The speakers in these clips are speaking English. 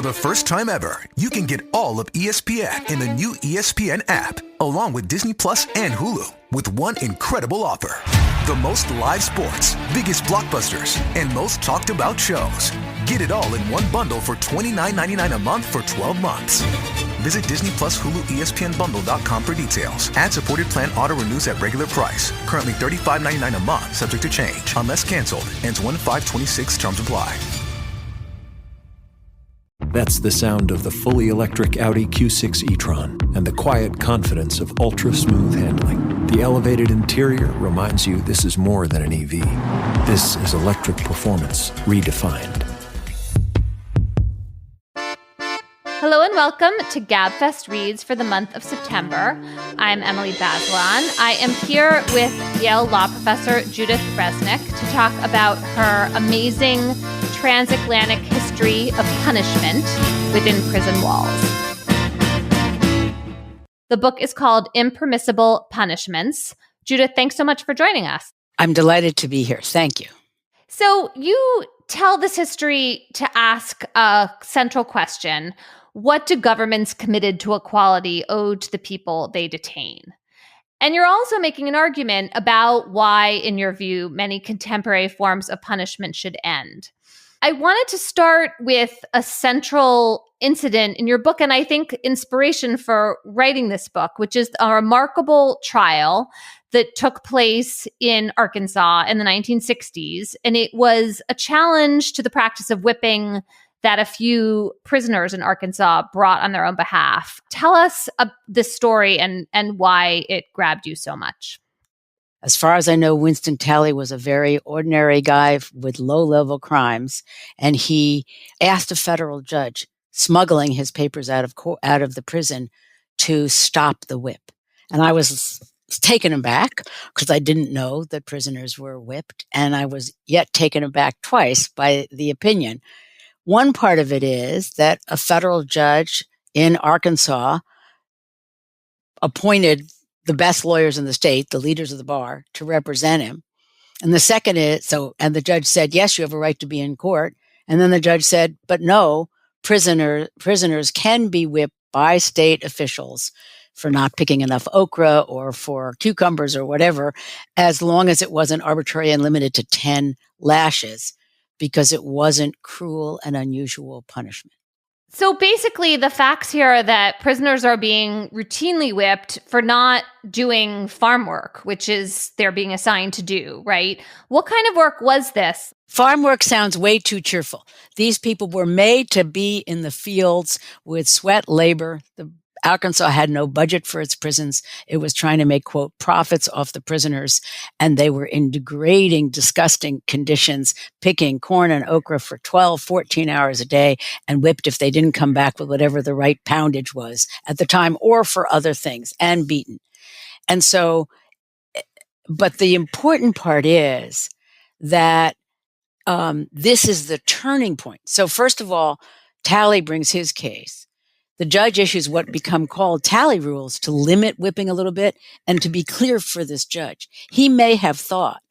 For the first time ever, you can get all of ESPN in the new ESPN app, along with Disney Plus and Hulu, with one incredible offer. The most live sports, biggest blockbusters, and most talked about shows. Get it all in one bundle for $29.99 a month for 12 months. Visit Disney Plus Hulu ESPNBundle.com for details. Ad-supported plan auto renews at regular price. Currently $35.99 a month, subject to change. Unless canceled. Ends 1/5/26. Terms apply. That's the sound of the fully electric Audi Q6 e-tron and the quiet confidence of ultra-smooth handling. The elevated interior reminds you this is more than an EV. This is electric performance redefined. Hello and welcome to Gabfest Reads for the month of September. I'm Emily Bazelon. I am here with Yale law professor Judith Resnick to talk about her amazing transatlantic history of punishment within prison walls. The book is called Impermissible Punishments. Judith, thanks so much for joining us. I'm delighted to be here. Thank you. So you tell this history to ask a central question. What do governments committed to equality owe to the people they detain? And you're also making an argument about why, in your view, many contemporary forms of punishment should end. I wanted to start with a central incident in your book, and I think inspiration for writing this book, which is a remarkable trial that took place in Arkansas in the 1960s. And it was a challenge to the practice of whipping that a few prisoners in Arkansas brought on their own behalf. Tell us this story and why it grabbed you so much. As far as I know, Winston Talley was a very ordinary guy with low-level crimes, and he asked a federal judge smuggling his papers out of the prison to stop the whip. And I was taken aback because I didn't know that prisoners were whipped, and I was yet taken aback twice by the opinion. One part of it is that a federal judge in Arkansas appointed the best lawyers in the state, the leaders of the bar, to represent him. And the second is, and the judge said, yes, you have a right to be in court. And then the judge said, but no, prisoners can be whipped by state officials for not picking enough okra or for cucumbers or whatever, as long as it wasn't arbitrary and limited to 10 lashes, because it wasn't cruel and unusual punishment. So basically, the facts here are that prisoners are being routinely whipped for not doing farm work, which is they're being assigned to do, right? What kind of work was this? Farm work sounds way too cheerful. These people were made to be in the fields with sweat labor. Arkansas had no budget for its prisons. It was trying to make, quote, profits off the prisoners. And they were in degrading, disgusting conditions, picking corn and okra for 12, 14 hours a day and whipped if they didn't come back with whatever the right poundage was at the time, or for other things, and beaten. And so, but the important part is that this is the turning point. So first of all, Talley brings his case. The judge issues what become called Talley rules to limit whipping a little bit. And to be clear for this judge, he may have thought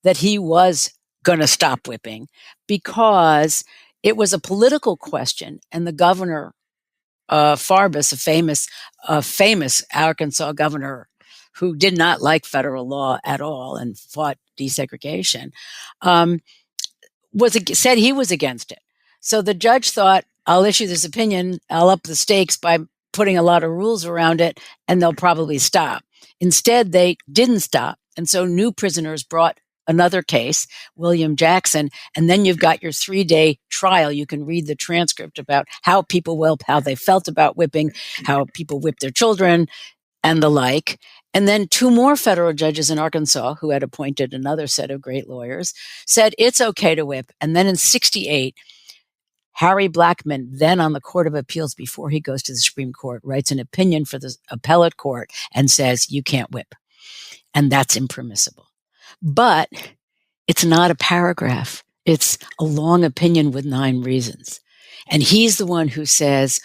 that he was going to stop whipping because it was a political question. And the governor, Farbus, a famous Arkansas governor who did not like federal law at all and fought desegregation, said he was against it. So the judge thought, I'll issue this opinion, I'll up the stakes by putting a lot of rules around it, and they'll probably stop. Instead, they didn't stop. And so new prisoners brought another case, William Jackson, and then you've got your 3-day trial. You can read the transcript about how people whip, how they felt about whipping, how people whip their children, and the like. And then 2 more federal judges in Arkansas, who had appointed another set of great lawyers, said it's okay to whip. And then in 1968, Harry Blackmun, then on the Court of Appeals before he goes to the Supreme Court, writes an opinion for the appellate court and says, you can't whip. And that's impermissible. But it's not a paragraph. It's a long opinion with 9 reasons. And he's the one who says,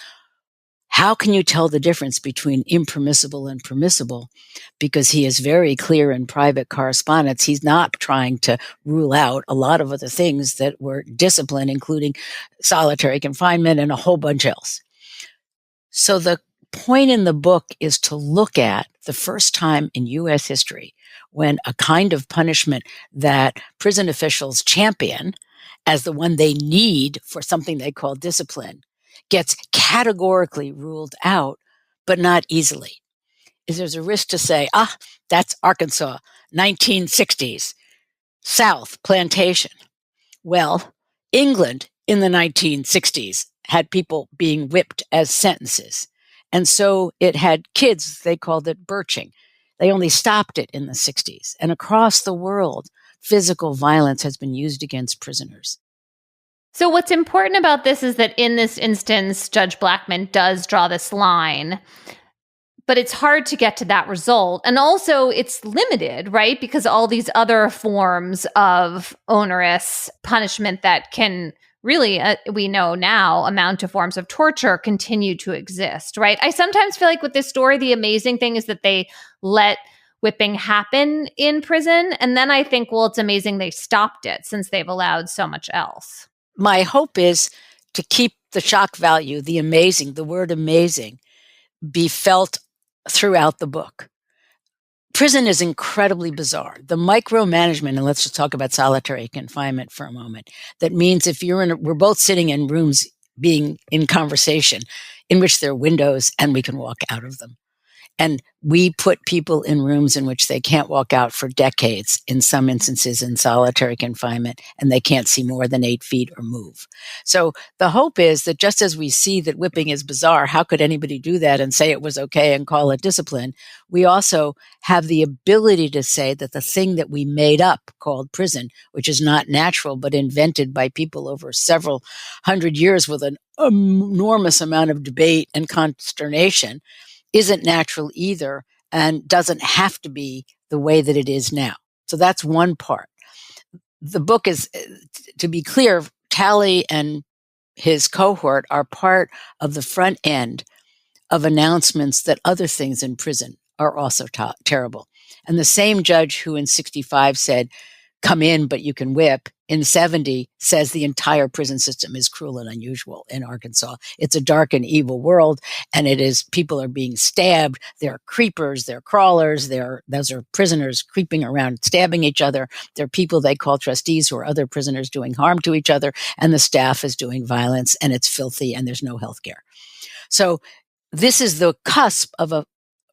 How can you tell the difference between impermissible and permissible? Because he is very clear in private correspondence. He's not trying to rule out a lot of other things that were discipline, including solitary confinement and a whole bunch else. So the point in the book is to look at the first time in U.S. history when a kind of punishment that prison officials champion as the one they need for something they call discipline gets categorically ruled out, but not easily. Is there's a risk to say, that's Arkansas, 1960s, South, plantation. Well, England in the 1960s had people being whipped as sentences. And so it had kids, they called it birching. They only stopped it in the 60s. And across the world, physical violence has been used against prisoners. So what's important about this is that in this instance, Judge Blackmun does draw this line, but it's hard to get to that result. And also it's limited, right? Because all these other forms of onerous punishment that can really, we know now, amount to forms of torture continue to exist, right? I sometimes feel like with this story, the amazing thing is that they let whipping happen in prison. And then I think, well, it's amazing they stopped it since they've allowed so much else. My hope is to keep the shock value, the word amazing, be felt throughout the book. Prison is incredibly bizarre. The micromanagement, and let's just talk about solitary confinement for a moment. That means if we're both sitting in rooms being in conversation in which there are windows and we can walk out of them. And we put people in rooms in which they can't walk out for decades, in some instances in solitary confinement, and they can't see more than 8 feet or move. So the hope is that just as we see that whipping is bizarre, how could anybody do that and say it was okay and call it discipline? We also have the ability to say that the thing that we made up called prison, which is not natural but invented by people over several hundred years with an enormous amount of debate and consternation, isn't natural either and doesn't have to be the way that it is now. So that's one part. The book is, to be clear, Talley and his cohort are part of the front end of announcements that other things in prison are also terrible. And the same judge who in 65 said, come in, but you can whip, in 70 says the entire prison system is cruel and unusual in Arkansas. It's a dark and evil world, and people are being stabbed. There are creepers, there are crawlers, those are prisoners creeping around, stabbing each other. There are people they call trustees who are other prisoners doing harm to each other, and the staff is doing violence, and it's filthy, and there's no health care. So this is the cusp of a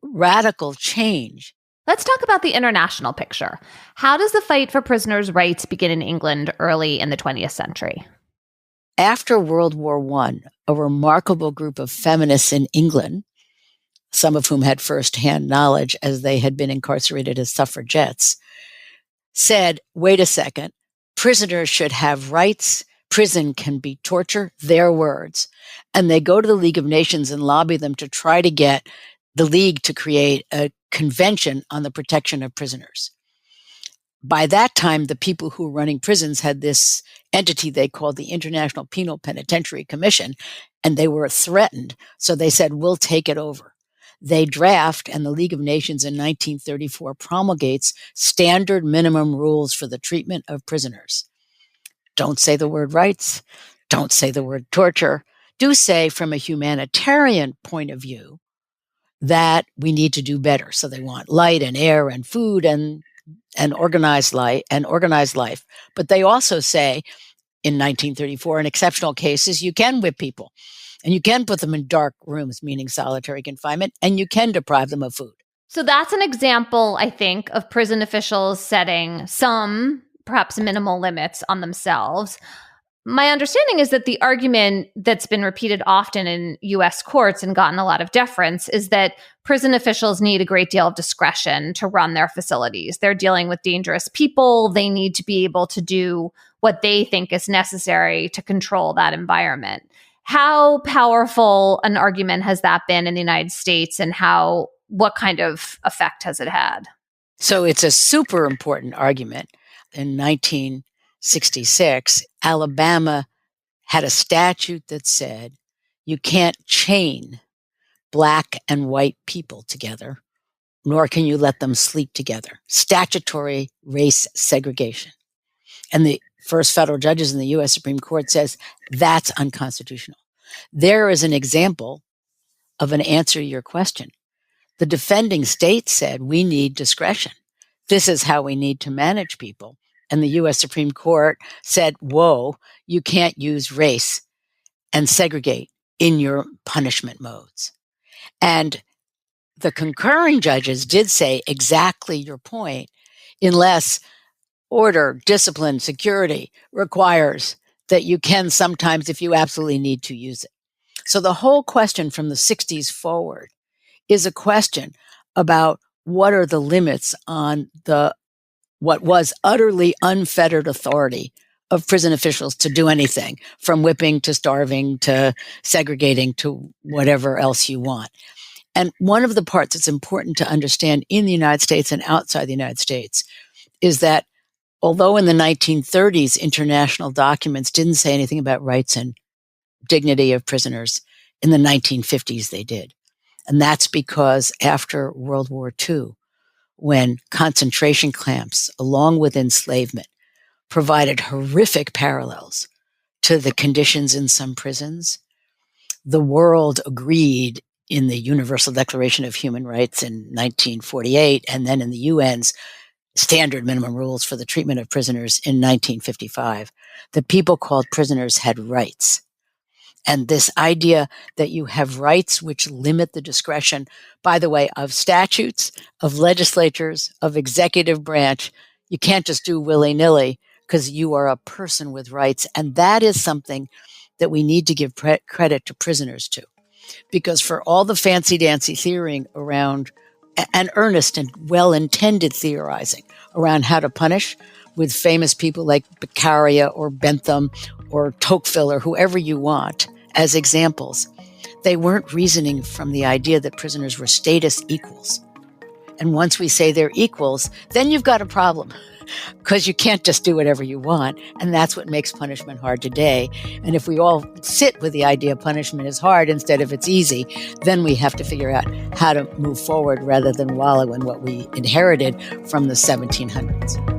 radical change. Let's talk about the international picture. How does the fight for prisoners' rights begin in England early in the 20th century? After World War I, a remarkable group of feminists in England, some of whom had firsthand knowledge as they had been incarcerated as suffragettes, said, wait a second, prisoners should have rights. Prison can be torture, their words. And they go to the League of Nations and lobby them to try to get the League to create a convention on the protection of prisoners. By that time, the people who were running prisons had this entity they called the International Penal Penitentiary Commission, and they were threatened. So they said, we'll take it over. They draft, and the League of Nations in 1934 promulgates standard minimum rules for the treatment of prisoners. Don't say the word rights. Don't say the word torture. Do say, from a humanitarian point of view, that we need to do better. So they want light and air and food and organized life. But they also say in 1934, in exceptional cases, you can whip people and you can put them in dark rooms, meaning solitary confinement, and you can deprive them of food. So that's an example, I think, of prison officials setting some, perhaps minimal limits on themselves. My understanding is that the argument that's been repeated often in U.S. courts and gotten a lot of deference is that prison officials need a great deal of discretion to run their facilities. They're dealing with dangerous people. They need to be able to do what they think is necessary to control that environment. How powerful an argument has that been in the United States, and what kind of effect has it had? So it's a super important argument. In 1966, Alabama had a statute that said you can't chain black and white people together, nor can you let them sleep together. Statutory race segregation. And the first federal judges in the U.S. Supreme Court says that's unconstitutional. There is an example of an answer to your question. The defending state said, we need discretion. This is how we need to manage people. And the U.S. Supreme Court said, whoa, you can't use race and segregate in your punishment modes. And the concurring judges did say exactly your point, unless order, discipline, security requires that you can sometimes, if you absolutely need to, use it. So the whole question from the 60s forward is a question about what are the limits on what was utterly unfettered authority of prison officials to do anything, from whipping to starving to segregating to whatever else you want. And one of the parts that's important to understand in the United States and outside the United States is that although in the 1930s, international documents didn't say anything about rights and dignity of prisoners, in the 1950s they did. And that's because after World War II, when concentration camps, along with enslavement, provided horrific parallels to the conditions in some prisons, the world agreed in the Universal Declaration of Human Rights in 1948, and then in the UN's standard minimum rules for the treatment of prisoners in 1955, that people called prisoners had rights. And this idea that you have rights which limit the discretion, by the way, of statutes, of legislatures, of executive branch, you can't just do willy-nilly because you are a person with rights. And that is something that we need to give credit to prisoners to. Because for all the fancy-dancy theorying around, and earnest and well-intended theorizing around how to punish, with famous people like Beccaria or Bentham or Tocqueville or whoever you want as examples, they weren't reasoning from the idea that prisoners were status equals. And once we say they're equals, then you've got a problem, because you can't just do whatever you want. And that's what makes punishment hard today. And if we all sit with the idea punishment is hard instead of it's easy, then we have to figure out how to move forward rather than wallow in what we inherited from the 1700s.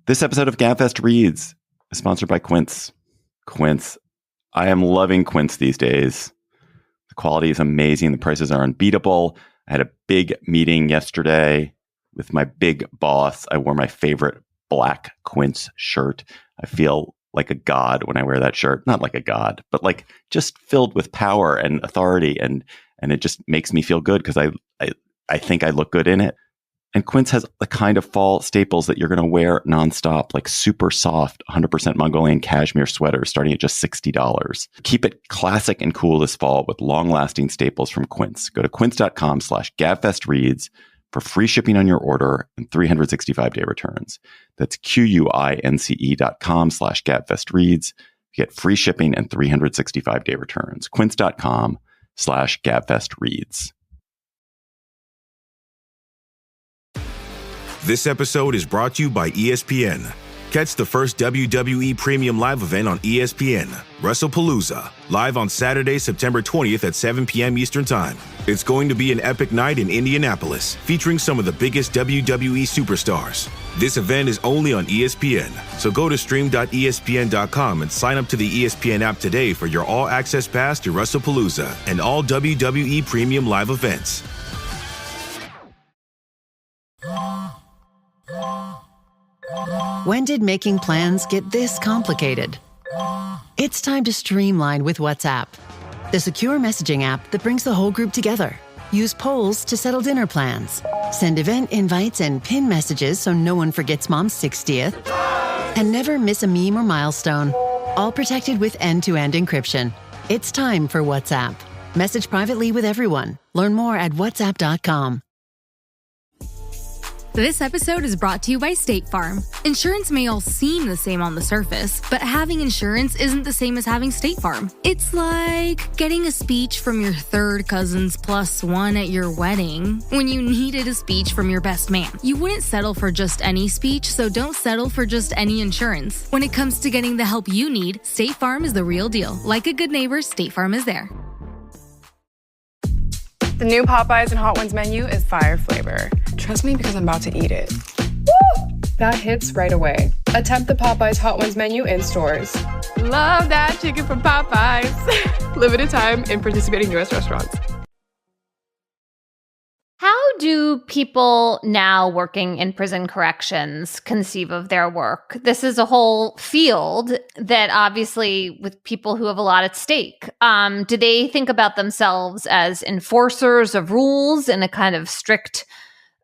This episode of Gabfest Reads is sponsored by Quince. Quince. I am loving Quince these days. The quality is amazing. The prices are unbeatable. I had a big meeting yesterday with my big boss. I wore my favorite black Quince shirt. I feel like a god when I wear that shirt. Not like a god, but like just filled with power and authority. And it just makes me feel good because I think I look good in it. And Quince has the kind of fall staples that you're going to wear nonstop, like super soft, 100% Mongolian cashmere sweaters starting at just $60. Keep it classic and cool this fall with long-lasting staples from Quince. Go to quince.com/gabfestreads for free shipping on your order and 365-day returns. That's QUINCE.com/gabfestreads. Get free shipping and 365-day returns. Quince.com/gabfestreads. This episode is brought to you by ESPN. Catch the first WWE Premium Live event on ESPN, WrestlePalooza, live on Saturday, September 20th at 7 p.m. Eastern Time. It's going to be an epic night in Indianapolis, featuring some of the biggest WWE superstars. This event is only on ESPN, so go to stream.espn.com and sign up to the ESPN app today for your all-access pass to WrestlePalooza and all WWE Premium Live events. When did making plans get this complicated? It's time to streamline with WhatsApp, the secure messaging app that brings the whole group together. Use polls to settle dinner plans. Send event invites and pin messages so no one forgets Mom's 60th. And never miss a meme or milestone. All protected with end-to-end encryption. It's time for WhatsApp. Message privately with everyone. Learn more at whatsapp.com. This episode is brought to you by State Farm. Insurance may all seem the same on the surface, but having insurance isn't the same as having State Farm. It's like getting a speech from your third cousin's plus one at your wedding when you needed a speech from your best man. You wouldn't settle for just any speech, so don't settle for just any insurance. When it comes to getting the help you need, State Farm is the real deal. Like a good neighbor, State Farm is there. The new Popeyes and Hot Ones menu is fire flavor. Trust me because I'm about to eat it. Woo! That hits right away. Attempt the Popeyes Hot Ones menu in stores. Love that chicken from Popeyes. Limited time in participating U.S. restaurants. How do people now working in prison corrections conceive of their work? This is a whole field that obviously with people who have a lot at stake. Do they think about themselves as enforcers of rules in a kind of strict,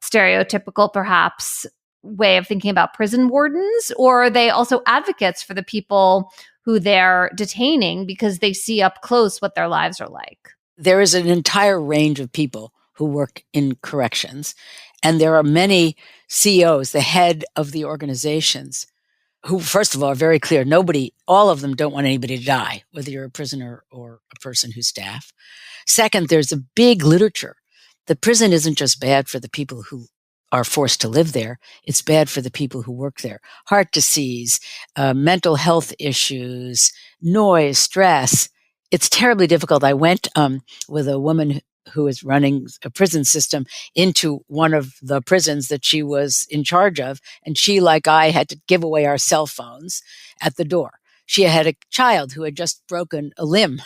stereotypical, perhaps, way of thinking about prison wardens? Or are they also advocates for the people who they're detaining because they see up close what their lives are like? There is an entire range of people who work in corrections. And there are many CEOs, the head of the organizations, who, first of all, are very clear. All of them don't want anybody to die, whether you're a prisoner or a person who's staff. Second, there's a big literature. The prison isn't just bad for the people who are forced to live there. It's bad for the people who work there. Heart disease, mental health issues, noise, stress. It's terribly difficult. I went with a woman who is running a prison system into one of the prisons that she was in charge of. And she, like I, had to give away our cell phones at the door. She had a child who had just broken a limb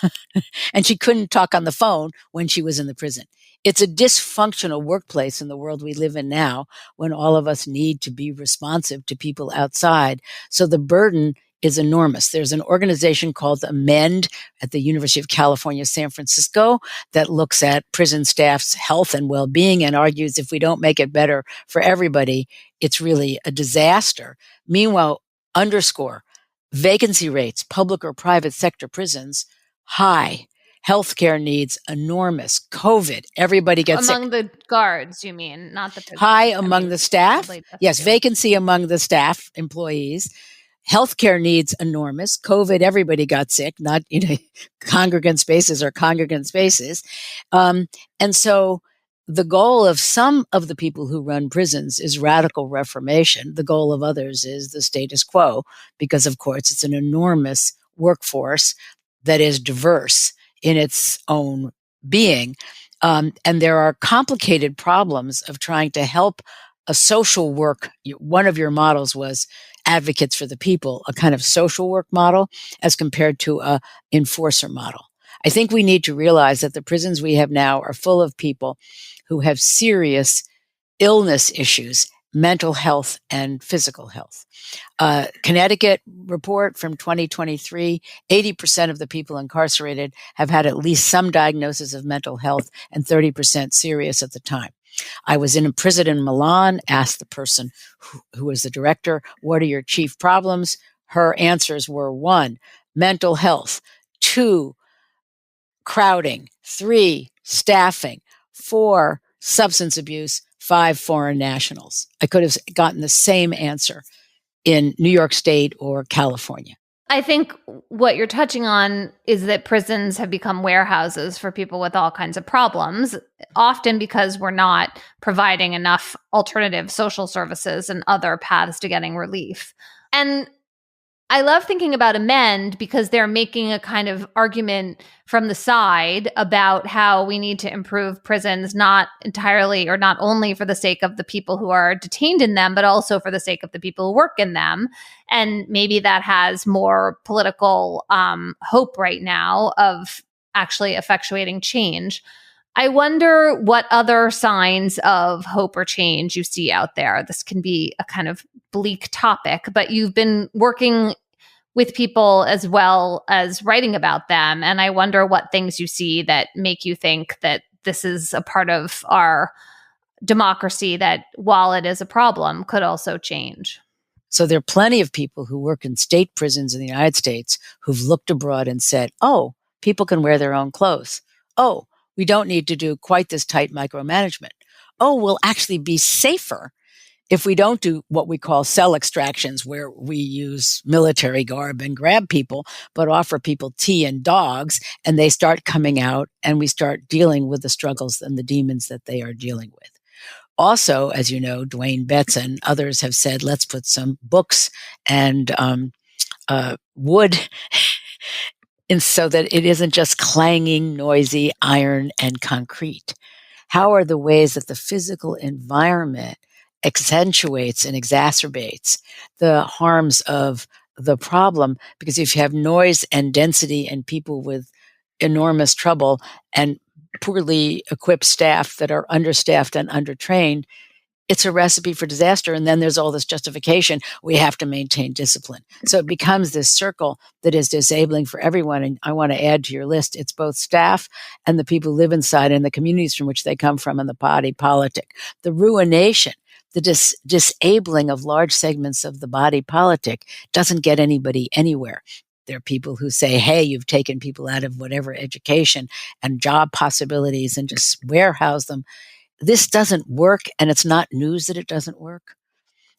and she couldn't talk on the phone when she was in the prison. It's a dysfunctional workplace in the world we live in now when all of us need to be responsive to people outside. So the burden is enormous. There's an organization called Amend at the University of California, San Francisco, that looks at prison staff's health and well-being and argues if we don't make it better for everybody, it's really a disaster. Meanwhile, underscore, vacancy rates, public or private sector prisons, high. Healthcare needs enormous. COVID, everybody gets among sick. The guards, you mean, not the prisoners. High among the staff. Yes, vacancy among the staff, employees. Healthcare needs enormous. COVID, everybody got sick, not, congregant spaces or congregant spaces. And so the goal of some of the people who run prisons is radical reformation. The goal of others is the status quo, because of course it's an enormous workforce that is diverse in its own being. And there are complicated problems of trying to help a social work. One of your models was advocates for the people, a kind of social work model as compared to a enforcer model. I think we need to realize that the prisons we have now are full of people who have serious illness issues, mental health and physical health. Connecticut report from 2023, 80% of the people incarcerated have had at least some diagnosis of mental health and 30% serious at the time. I was in a prison in Milan, asked the person who was the director, what are your chief problems? Her answers were 1, mental health, 2, crowding, 3, staffing, 4, substance abuse, 5, foreign nationals. I could have gotten the same answer in New York State or California. I think what you're touching on is that prisons have become warehouses for people with all kinds of problems, often because we're not providing enough alternative social services and other paths to getting relief. And I love thinking about Amend because they're making a kind of argument from the side about how we need to improve prisons, not entirely or not only for the sake of the people who are detained in them, but also for the sake of the people who work in them. And maybe that has more political hope right now of actually effectuating change. I wonder what other signs of hope or change you see out there. This can be a kind of bleak topic, but you've been working with people as well as writing about them. And I wonder what things you see that make you think that this is a part of our democracy that, while it is a problem, could also change. So there are plenty of people who work in state prisons in the United States who've looked abroad and said, oh, people can wear their own clothes. Oh, we don't need to do quite this tight micromanagement. Oh, we'll actually be safer if we don't do what we call cell extractions, where we use military garb and grab people, but offer people tea and dogs, and they start coming out, and we start dealing with the struggles and the demons that they are dealing with. Also, as you know, Dwayne Betts and others have said, let's put some books and wood and so that it isn't just clanging, noisy iron and concrete. How are the ways that the physical environment accentuates and exacerbates the harms of the problem? Because if you have noise and density and people with enormous trouble and poorly equipped staff that are understaffed and undertrained, it's a recipe for disaster. And then there's all this justification. We have to maintain discipline. So it becomes this circle that is disabling for everyone. And I want to add to your list, it's both staff and the people who live inside and the communities from which they come from and the body politic. The ruination, the disabling of large segments of the body politic doesn't get anybody anywhere. There are people who say, hey, you've taken people out of whatever education and job possibilities and just warehouse them. This doesn't work, and it's not news that it doesn't work.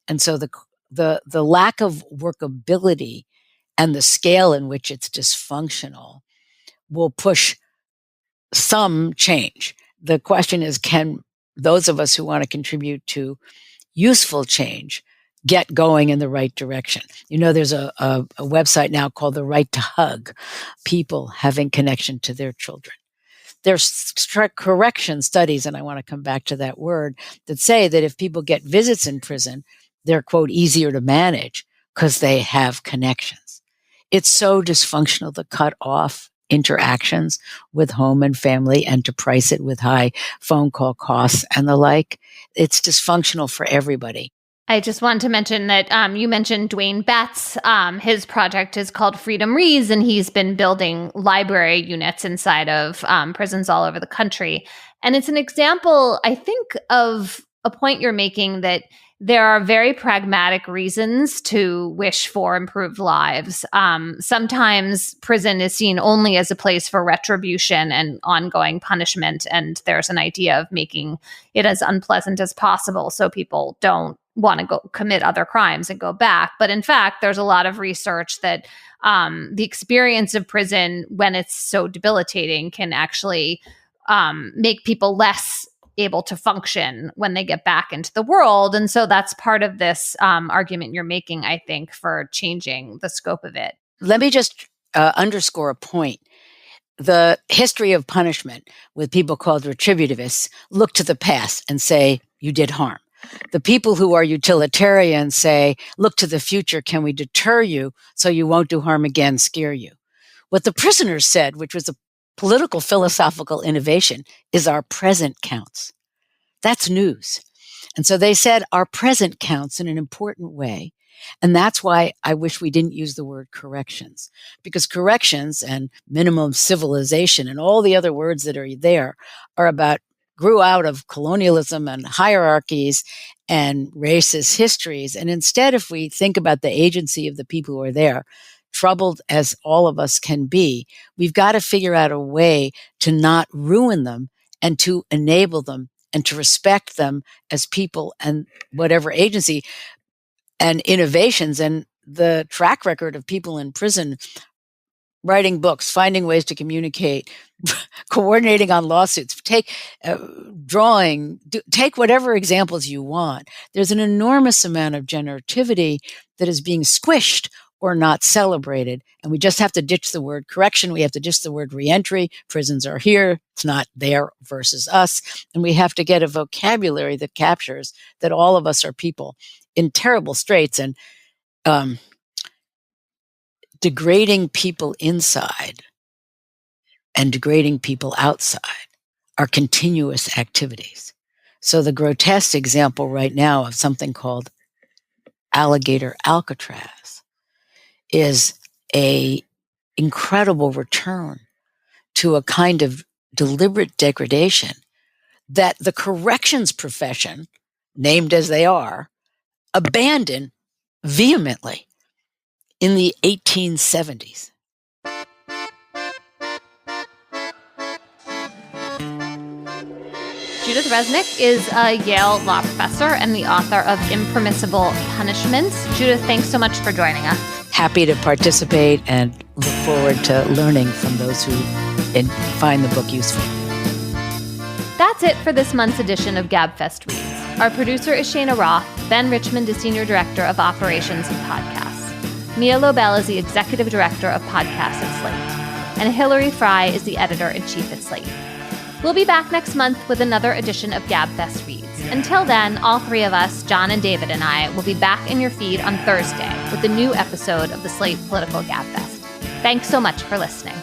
And so the lack of workability and the scale in which it's dysfunctional will push some change. The question is, can those of us who want to contribute to useful change get going in the right direction? You know, there's a website now called The Right to Hug, people having connection to their children. There's correction studies, and I want to come back to that word, that say that if people get visits in prison, they're, quote, easier to manage because they have connections. It's so dysfunctional to cut off interactions with home and family and to price it with high phone call costs and the like. It's dysfunctional for everybody. I just wanted to mention that you mentioned Dwayne Betts. His project is called Freedom Reads, and he's been building library units inside of prisons all over the country. And it's an example, I think, of a point you're making, that there are very pragmatic reasons to wish for improved lives. Sometimes prison is seen only as a place for retribution and ongoing punishment, and there's an idea of making it as unpleasant as possible so people don't want to go commit other crimes and go back. But in fact, there's a lot of research that the experience of prison, when it's so debilitating, can actually make people less able to function when they get back into the world. And so that's part of this argument you're making, I think, for changing the scope of it. Let me just underscore a point. The history of punishment with people called retributivists look to the past and say, you did harm. The people who are utilitarians say, look to the future. Can we deter you so you won't do harm again, scare you? What the prisoners said, which was a political philosophical innovation, is our present counts. That's news. And so they said our present counts in an important way. And that's why I wish we didn't use the word corrections, because corrections and minimum civilization and all the other words that are there are grew out of colonialism and hierarchies and racist histories. And instead, if we think about the agency of the people who are there, troubled as all of us can be, we've got to figure out a way to not ruin them and to enable them and to respect them as people and whatever agency and innovations. And the track record of people in prison writing books, finding ways to communicate, coordinating on lawsuits, drawing, take whatever examples you want. There's an enormous amount of generativity that is being squished or not celebrated. And we just have to ditch the word correction. We have to ditch the word reentry. Prisons are here. It's not there versus us. And we have to get a vocabulary that captures that all of us are people in terrible straits. And degrading people inside and degrading people outside are continuous activities. So the grotesque example right now of something called alligator Alcatraz is a incredible return to a kind of deliberate degradation that the corrections profession, named as they are, abandoned vehemently in the 1870s. Judith Resnick is a Yale law professor and the author of Impermissible Punishments. Judith, thanks so much for joining us. Happy to participate and look forward to learning from those who find the book useful. That's it for this month's edition of Gabfest Reads. Our producer is Cheyna Roth. Ben Richmond is Senior Director of Operations and Podcasts. Mia Lobel is the Executive Director of Podcasts at Slate. And Hillary Fry is the Editor-in-Chief at Slate. We'll be back next month with another edition of Gabfest Reads. Until then, all three of us, John and David and I, will be back in your feed on Thursday with a new episode of the Slate Political Gabfest. Thanks so much for listening.